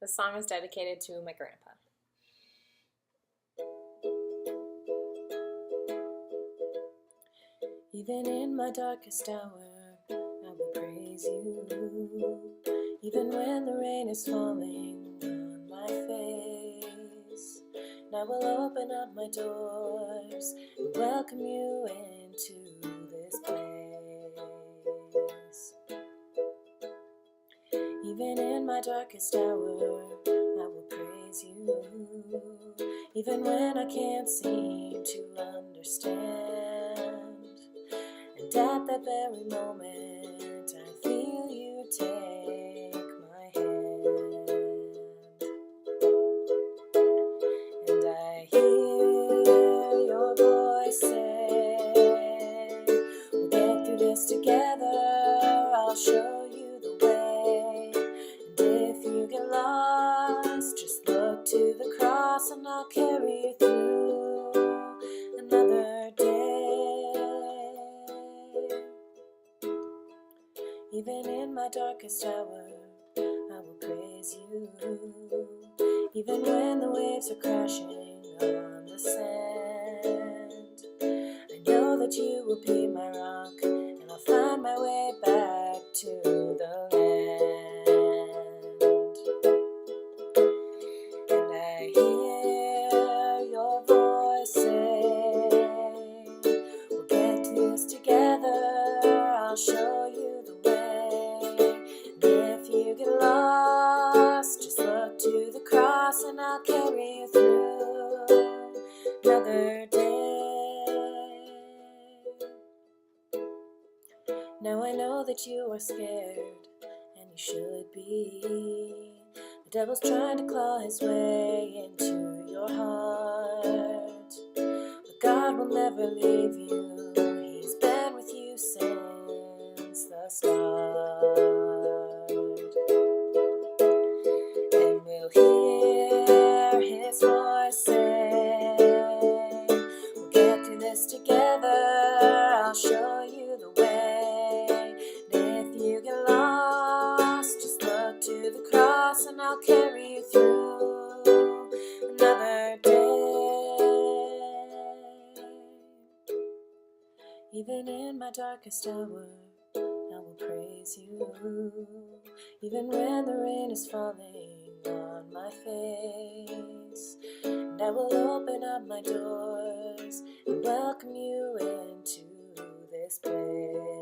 This song is dedicated to my grandpa. Even in my darkest hour, I will praise you. Even when the rain is falling on my face, and I will open up my doors and welcome you into this place. Even in my darkest hour, I will praise you. Even when I can't seem to understand, and at that very moment, I feel you take my hand. And I hear your voice say, we'll get through this together, I'll show you the way. And if you get lost, just look to the cross and I'll carry you through another day. Even in my darkest hour, I will praise you. Even when the waves are crashing on the sand, I know that you will be my rock, and I'll find my way back to the land. And I hear your voice say, we'll get through this together, I'll show you the way. And if you get lost, just look to the cross and I'll carry you through another day. Now I know that you are scared, and you should be. The devil's trying to claw his way into your heart, but God will never leave you. He's been with you since the start. And we'll hear his voice say, we'll get through this together, I'll show you the way. And if you get lost, just look to the cross and I'll carry you through another day. Even in my darkest hour, I will praise you. Even when the rain is falling on my face, and I will open up my doors and welcome you into this place.